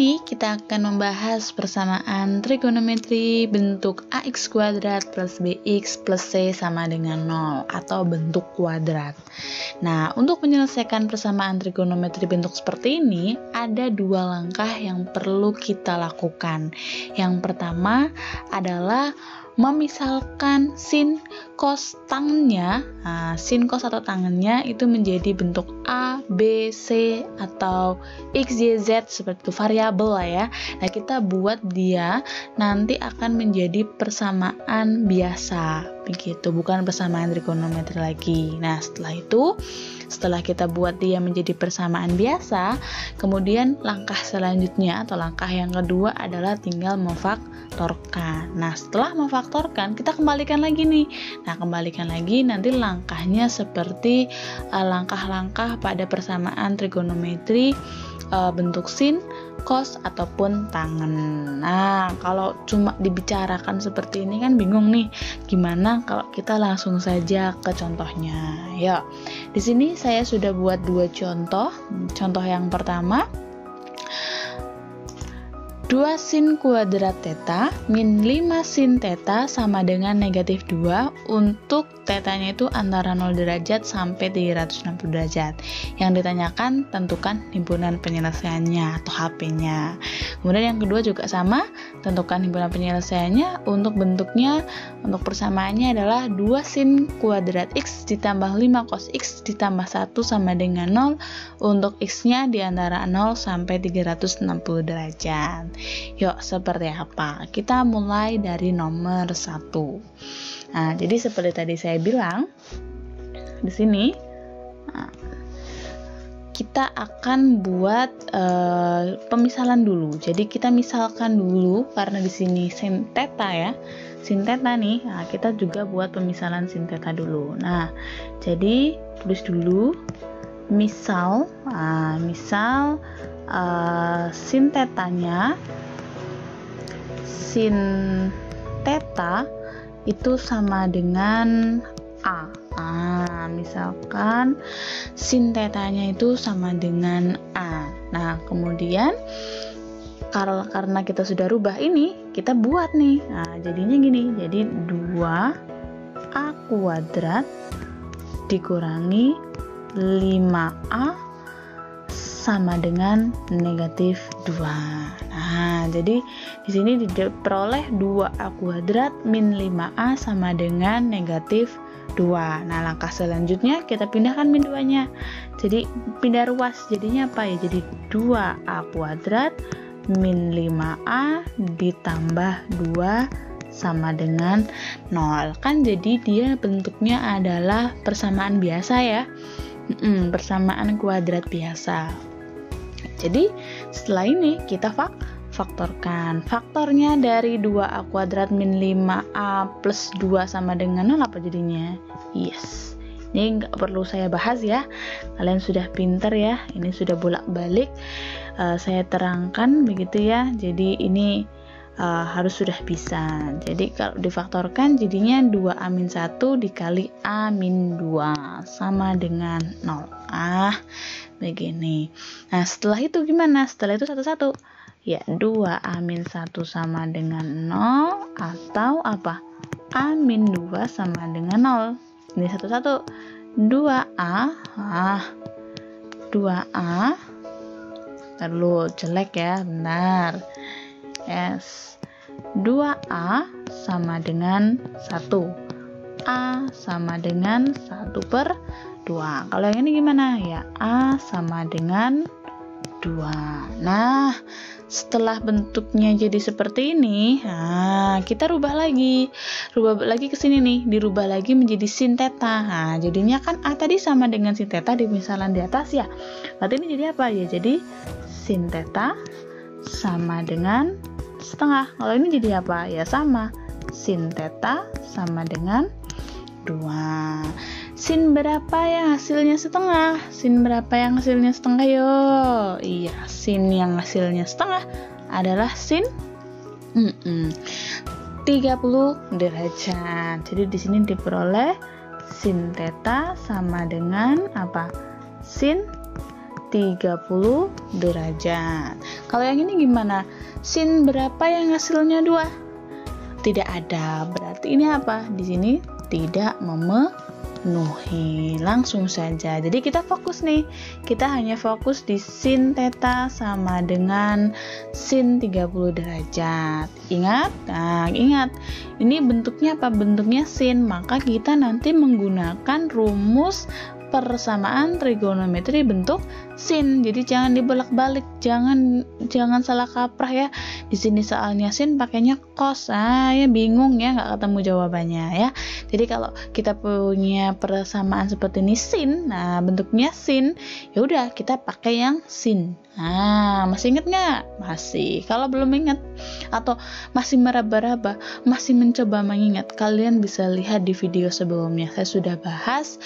ini kita akan membahas persamaan trigonometri bentuk ax kuadrat plus bx plus c sama dengan 0 atau bentuk kuadrat. Nah, untuk menyelesaikan persamaan trigonometri bentuk seperti ini, ada dua langkah yang perlu kita lakukan. Yang pertama adalah memisalkan sin cos tangannya. Sin cos atau tangannya itu menjadi bentuk A, B, C atau X, Y, Z seperti itu, variabel lah ya. Nah, kita buat dia nanti akan menjadi persamaan biasa begitu, bukan persamaan trigonometri lagi. Nah, setelah kita buat dia menjadi persamaan biasa, kemudian langkah selanjutnya atau langkah yang kedua adalah tinggal memfaktorkan. Nah, setelah memfaktorkan, kita kembalikan lagi nih. Nah, kembalikan lagi nanti langkahnya seperti langkah-langkah pada persamaan trigonometri bentuk sin, cos, ataupun tangen. Nah, kalau cuma dibicarakan seperti ini kan bingung nih. Gimana kalau kita langsung saja ke contohnya? Ya, di sini saya sudah buat dua contoh. Contoh yang pertama, 2 sin kuadrat theta min 5 sin theta sama dengan negatif 2 untuk tetanya itu antara 0 derajat sampai 360 derajat. Yang ditanyakan tentukan himpunan penyelesaiannya atau HP-nya. Kemudian yang kedua juga sama, tentukan himpunan penyelesaiannya. Untuk bentuknya, untuk persamaannya adalah 2 sin kuadrat x ditambah 5 cos x ditambah 1 sama dengan 0 untuk x-nya di antara 0 sampai 360 derajat. Yuk, seperti apa? Kita mulai dari nomor 1. Nah, jadi seperti tadi saya bilang, di sini kita akan buat pemisalan dulu. Jadi kita misalkan dulu karena di sini sin theta ya. Sin theta nih, nah, kita juga buat pemisalan sin theta dulu. Nah, jadi tulis dulu misal sin tetanya, sin theta itu sama dengan A. Misalkan sin tetanya itu sama dengan A. Nah, kemudian karena kita sudah rubah ini, kita buat nih. Nah, jadinya gini. Jadi 2A kuadrat dikurangi 5A sama dengan negatif 2. Nah, jadi di sini diperoleh 2A kuadrat min 5A sama dengan negatif 2. Nah, langkah selanjutnya kita pindahkan min 2-nya. Jadi pindah ruas, jadinya apa ya? Jadi 2A kuadrat min 5A ditambah 2 sama dengan 0. Kan jadi dia bentuknya adalah persamaan biasa ya. Persamaan kuadrat biasa. Jadi setelah ini kita faktorkan. Faktornya dari 2A kuadrat min 5A plus 2 sama dengan 0 apa jadinya? Yes. Ini nggak perlu saya bahas ya. Kalian sudah pinter ya. Ini sudah bolak-balik saya terangkan begitu ya. Jadi ini harus sudah bisa. Jadi kalau difaktorkan jadinya 2A min 1 dikali A min 2 sama dengan 0. Begini. Nah, setelah itu gimana? Setelah itu satu-satu. Ya, 2A min 1 sama dengan 0 atau apa? A min 2 sama dengan 0. Ini satu-satu. 2A. 2A. Terlalu jelek ya, benar. Yes. 2A sama dengan 1. A sama dengan 1/2. Kalau yang ini gimana? Ya, A sama dengan 2. Nah, setelah bentuknya jadi seperti ini, kita rubah lagi ke sini nih, dirubah lagi menjadi sin theta. Nah, jadinya kan A tadi sama dengan sin theta di misalan di atas ya. Berarti ini jadi apa ya? Jadi sin theta sama dengan setengah. Kalau ini jadi apa? Ya sama, sin theta sama dengan 2. Sin berapa yang hasilnya setengah? Sin berapa yang hasilnya setengah yo? Iya, sin yang hasilnya setengah adalah sin 30 derajat. Jadi di sini diperoleh sin theta sama dengan apa? Sin 30 derajat. Kalau yang ini gimana? Sin berapa yang hasilnya 2? Tidak ada. Berarti ini apa? Di sini tidak memenuhi. Langsung saja. Jadi kita fokus nih. Kita hanya fokus di sin theta sama dengan sin 30 derajat. Ingat? Nah, ingat. Ini bentuknya apa? Bentuknya sin. Maka kita nanti menggunakan rumus persamaan trigonometri bentuk sin. Jadi jangan dibolak-balik, jangan salah kaprah ya. Di sini soalnya sin pakainya cos, ya bingung ya, nggak ketemu jawabannya ya. Jadi kalau kita punya persamaan seperti ini sin, nah bentuknya sin, ya udah kita pakai yang sin. Nah, masih ingat nggak? Masih. Kalau belum ingat atau masih meraba-raba, masih mencoba mengingat, kalian bisa lihat di video sebelumnya. Saya sudah bahas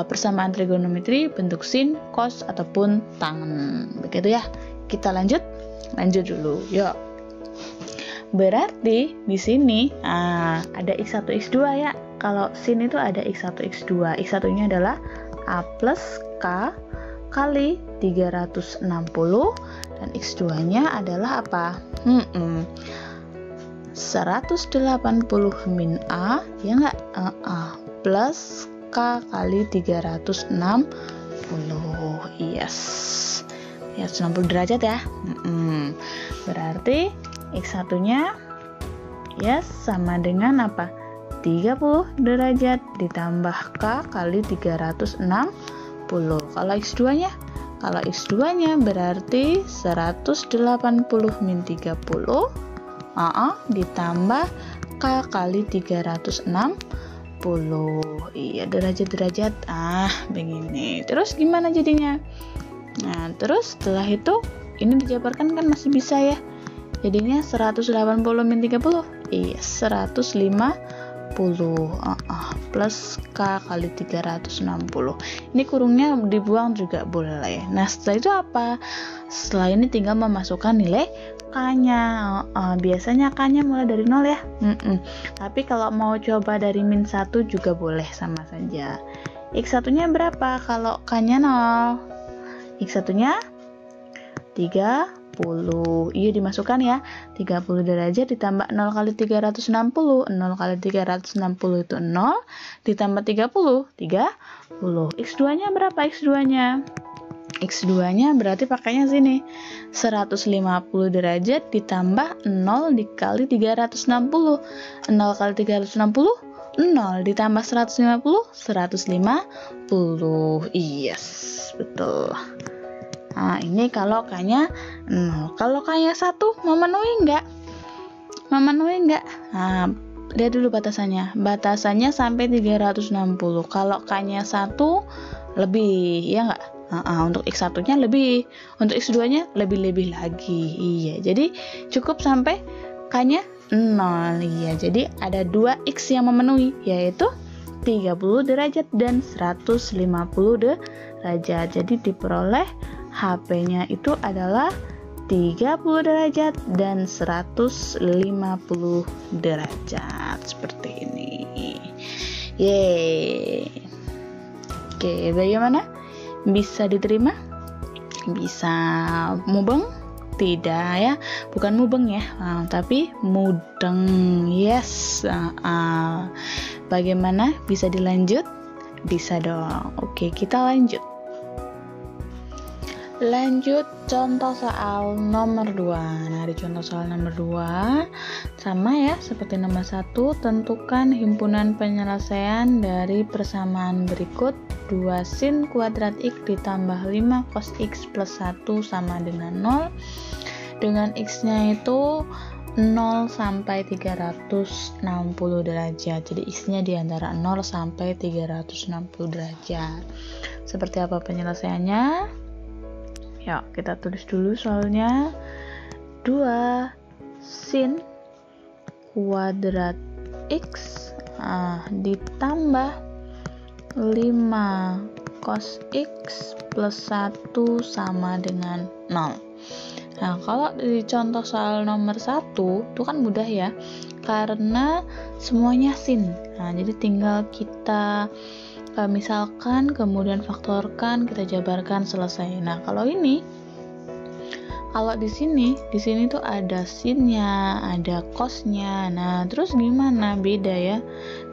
persamaan trigonometri bentuk sin, cos ataupun tangen. Begitu ya. Kita lanjut dulu. Yuk. Berarti di sini ada x1 x2 ya. Kalau sin itu ada x1 x2. X1-nya adalah a plus k kali 360 dan x2-nya adalah apa? 180 min a ya enggak? Plus k kali 360. Yes. 360 derajat ya. Berarti x1-nya yes sama dengan apa? 30 derajat ditambah k kali 360. Kalau x2-nya? Kalau x2-nya berarti 180 min 30 ditambah k kali 360. Iya, derajat-derajat. Begini. Terus gimana jadinya? Nah, terus setelah itu ini dijabarkan kan masih bisa ya. Jadinya 180 min 30. Iya, 150 plus k kali 360. Ini kurungnya dibuang juga boleh. Nah, setelah itu apa? Setelah ini tinggal memasukkan nilai k-nya. Biasanya k-nya mulai dari 0 ya. Tapi kalau mau coba dari min 1 juga boleh, sama saja. X1-nya berapa? Kalau k-nya 0. X1-nya 30. Iya, dimasukkan ya. 30 derajat ditambah 0 kali 360. 0 kali 360 itu 0 ditambah 30. X2-nya berapa X2-nya? X2-nya berarti pakainya sini. 150 derajat ditambah 0 dikali 360. 0 kali 360 0 ditambah 150 150. Yes, betul. Nah, ini kalau k-nya 0. Kalau k-nya 1 memenuhi enggak? Nah, lihat dulu batasannya. Batasannya sampai 360. Kalau k-nya 1 lebih, ya enggak? Untuk x1-nya lebih, untuk x2-nya lebih lagi. Iya, jadi cukup sampai k-nya 0. Iya, jadi ada 2x yang memenuhi, yaitu 30 derajat dan 150 derajat. Jadi diperoleh HP-nya itu adalah 30 derajat dan 150 derajat. Seperti ini. Yeay. Oke, bagaimana? Bisa diterima? Bisa mubeng? Tidak ya, bukan mubeng ya, tapi mudeng. Yes. Bagaimana? Bisa dilanjut? Bisa dong. Oke, kita lanjut contoh soal nomor 2. Nah, di contoh soal nomor 2 sama ya seperti nomor 1. Tentukan himpunan penyelesaian dari persamaan berikut. 2 sin kuadrat x ditambah 5 cos x plus 1 sama dengan 0, dengan x-nya itu 0 sampai 360 derajat. Jadi x-nya di antara 0 sampai 360 derajat. Seperti apa penyelesaiannya? Yuk, kita tulis dulu soalnya. 2 sin kuadrat x ditambah 5 cos x plus 1 sama dengan 0. Nah, kalau di contoh soal nomor 1 itu kan mudah ya, karena semuanya sin. Nah, jadi tinggal kita misalkan, kemudian faktorkan, kita jabarkan, selesai. Nah, kalau di sini tuh ada sinnya, ada cosnya. Nah, terus gimana? Beda ya.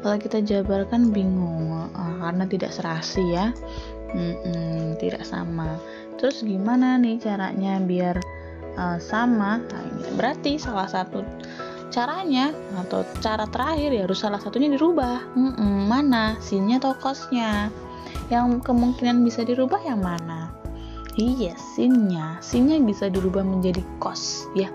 Kalau kita jabarkan bingung, karena tidak serasi ya. Tidak sama. Terus gimana nih caranya biar sama? Nah, ini berarti salah satu caranya atau cara terakhir ya harus salah satunya dirubah. Mana? Sinnya atau cosnya? Yang kemungkinan bisa dirubah yang mana? Iya, sinnya bisa dirubah menjadi cos ya.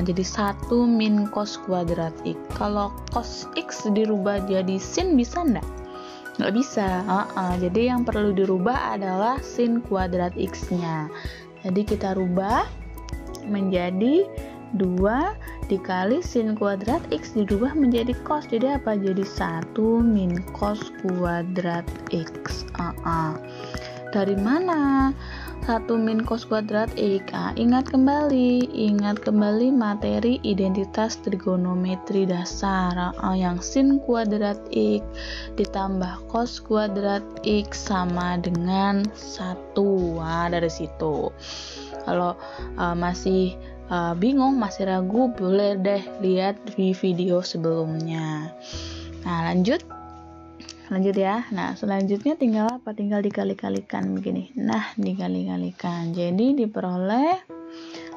Jadi 1 min cos kuadrat X. Kalau cos X dirubah jadi sin bisa enggak? Nggak bisa. Jadi yang perlu dirubah adalah sin kuadrat X-nya. Jadi kita rubah menjadi 2 dikali sin kuadrat X dirubah menjadi cos. Jadi apa? Jadi 1 min cos kuadrat X. Dari mana 1 min cos kuadrat X? Ingat kembali materi identitas trigonometri dasar, yang sin kuadrat X ditambah cos kuadrat X sama dengan 1. Dari situ. Kalau masih bingung, masih ragu, boleh deh lihat di video sebelumnya. Nah, lanjut ya. Nah, selanjutnya tinggal apa? Tinggal dikali-kalikan begini. Nah, dikali-kalikan. Jadi diperoleh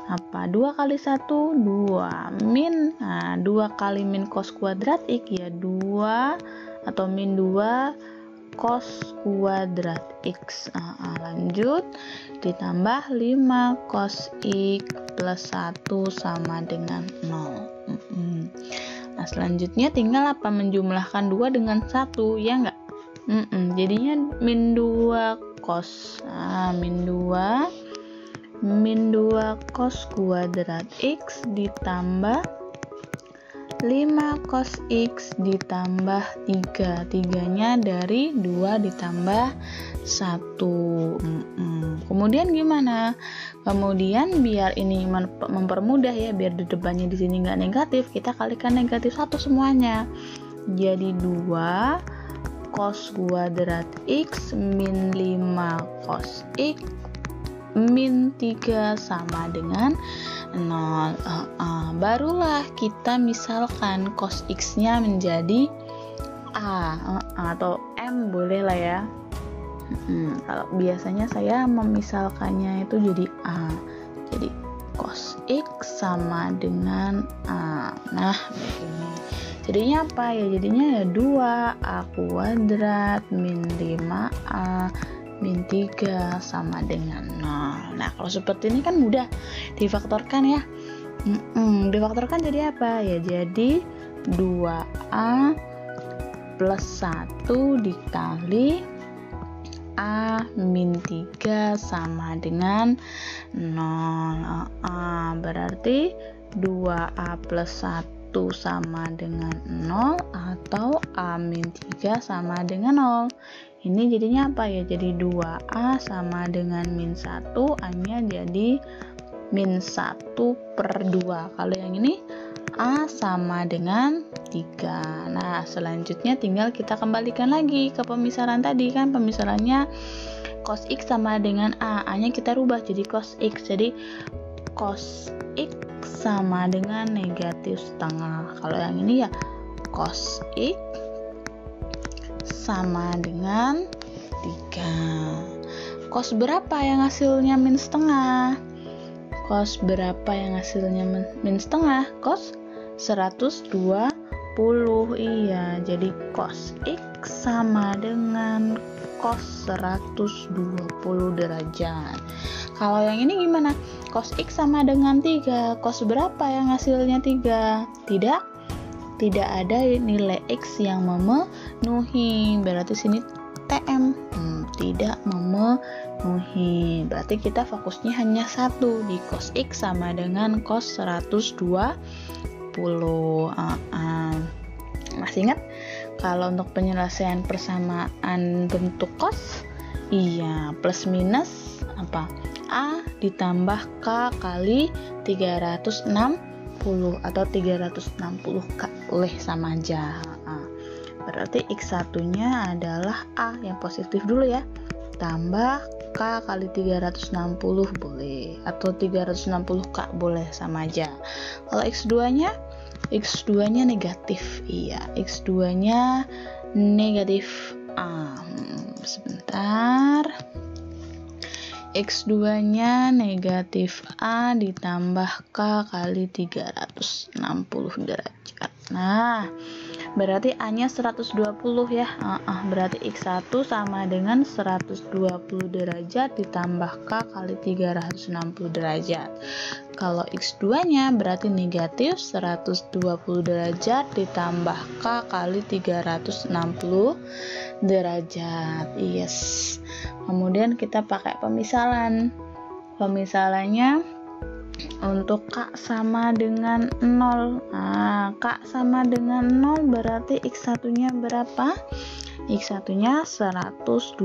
apa? 2 kali 1 2 min. Nah, 2 kali min cos kuadrat X ya 2 atau min 2 cos kuadrat X. Lanjut ditambah 5 cos X plus 1 sama dengan 0. Nah, selanjutnya tinggal apa? Menjumlahkan 2 dengan 1, ya enggak? Jadinya min 2 cos. Min 2 cos kuadrat X ditambah 5 cos X ditambah 3. 3-nya dari 2 ditambah 1. Kemudian gimana? Kemudian biar ini mempermudah ya, biar di depannya di sini nggak negatif, kita kalikan negatif 1 semuanya. Jadi 2 cos kuadrat X min 5 cos X min 3 sama dengan 0. Barulah kita misalkan cos X-nya menjadi A atau M, boleh lah ya. Kalau biasanya saya memisalkannya itu jadi A. Jadi cos X sama dengan A. Nah, begini. Jadinya apa ya? Jadinya ya 2A kuadrat min 5A min 3 sama dengan 0. Nah, kalau seperti ini kan mudah difaktorkan ya. Difaktorkan jadi apa? Ya jadi 2A plus 1 dikali A min 3 sama dengan 0. Berarti 2A plus 1 sama dengan 0 atau A min 3 sama dengan 0. Ini jadinya apa ya? Jadi 2A sama dengan min 1, A-nya jadi min 1 per 2. Kalau yang ini A sama dengan 3. Nah, selanjutnya tinggal kita kembalikan lagi ke pemisalan tadi kan. Pemisalannya cos X sama dengan A-nya kita rubah jadi cos X. Jadi cos X sama dengan negatif setengah. Kalau yang ini ya cos X sama dengan 3. Cos berapa yang hasilnya min setengah? Cos berapa yang hasilnya min setengah? Cos 120. Iya, jadi cos X sama dengan cos 120 derajat. Kalau yang ini gimana? Cos X sama dengan 3. Cos berapa yang hasilnya 3? Tidak ada nilai X yang memenuhi. Berarti sini TM tidak memenuhi. Berarti kita fokusnya hanya satu di cos X sama dengan cos 120. Masih ingat kalau untuk penyelesaian persamaan bentuk cos? Iya, plus minus apa? A ditambah K kali 360 atau 360 K, sama aja. berarti X1 nya adalah A yang positif dulu ya, tambah K kali 360 boleh, atau 360K boleh, sama aja. Kalau X2 nya negatif, iya, X2 nya negatif A. Sebentar, X2 nya negatif A ditambah K kali 360 derajat. Nah, berarti A nya 120 ya. Berarti X1 sama dengan 120 derajat ditambah K kali 360 derajat. Kalau X2 nya berarti negatif 120 derajat ditambah K kali 360 derajat. Yes. Kemudian kita pakai pemisalan. Pemisalannya untuk K sama dengan 0. K sama dengan 0 berarti X1 nya berapa? X1 nya 120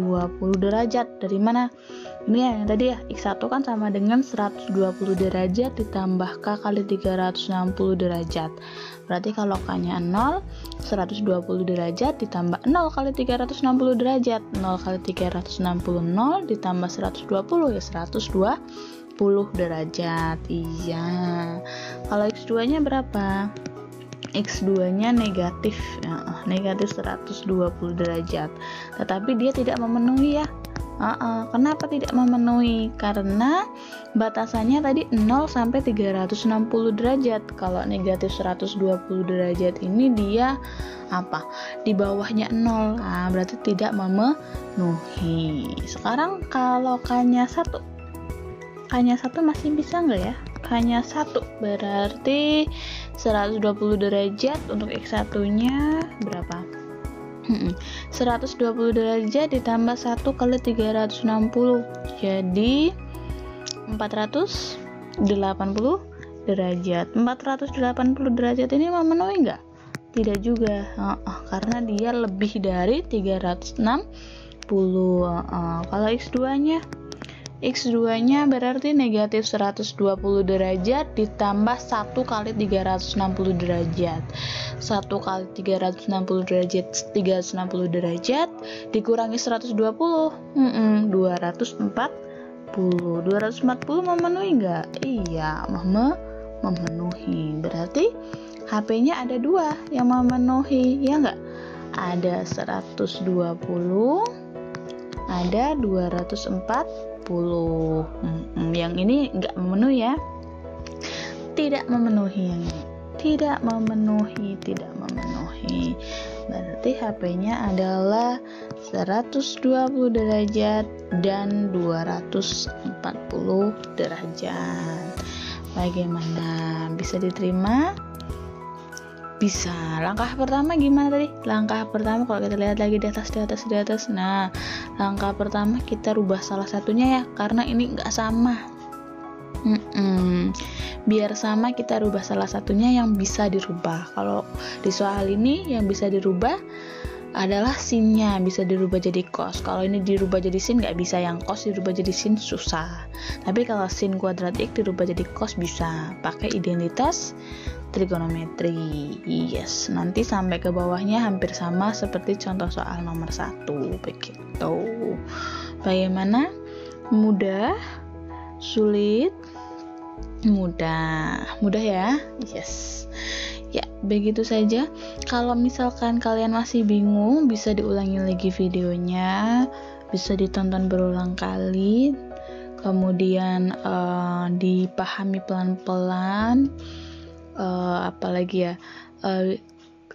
derajat. Dari mana? Ini ya, yang tadi ya, X1 kan sama dengan 120 derajat ditambah K kali 360 derajat. Berarti kalau K nya 0, 120 derajat ditambah 0 kali 360 derajat. 0 kali 360, 0 ditambah 120 ya 120 derajat. Iya. Kalau X2 nya berapa? X2 nya negatif, negatif 120 derajat. Tetapi dia tidak memenuhi ya. Kenapa tidak memenuhi? Karena batasannya tadi 0 sampai 360 derajat. Kalau negatif 120 derajat ini dia apa? Di bawahnya 0. Berarti tidak memenuhi. Sekarang kalau K-nya 1. K-nya 1 masih bisa nggak ya? K-nya 1 berarti 120 derajat. Untuk X1 nya berapa? 120 derajat ditambah 1 kali 360 jadi 480 derajat. 480 derajat ini memenuhi nggak? Tidak juga, karena dia lebih dari 360. Kalau X2 nya berarti negatif 120 derajat ditambah 1 kali 360 derajat. 1 kali 360 derajat dikurangi 120, 240. 240 memenuhi enggak? Iya, memenuhi. Berarti HP-nya ada 2 yang memenuhi, ya enggak? Ada 120, ada 240. Yang ini enggak memenuhi ya. Tidak memenuhi yang ini. Tidak memenuhi. Berarti HP-nya adalah 120 derajat dan 240 derajat. Bagaimana? Bisa diterima? Bisa. Langkah pertama gimana tadi? Langkah pertama kalau kita lihat lagi di atas. Nah, langkah pertama kita rubah salah satunya ya, karena ini enggak sama. Biar sama kita rubah salah satunya yang bisa dirubah. Kalau di soal ini yang bisa dirubah adalah sinnya, bisa dirubah jadi cos. Kalau ini dirubah jadi sin nggak bisa, yang cos dirubah jadi sin susah. Tapi kalau sin kuadrat X dirubah jadi cos bisa, pakai identitas trigonometri. Yes, nanti sampai ke bawahnya hampir sama seperti contoh soal nomor 1 begitu. Bagaimana? Mudah? Sulit? Mudah ya. Yes. Ya, begitu saja. Kalau misalkan kalian masih bingung, bisa diulangi lagi videonya, bisa ditonton berulang kali, kemudian dipahami pelan-pelan, apalagi ya,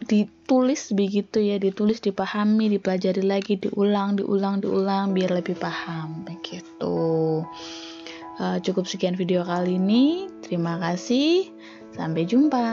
ditulis begitu ya, ditulis, dipahami, dipelajari lagi, diulang biar lebih paham begitu. Cukup sekian video kali ini. Terima kasih. Sampai jumpa.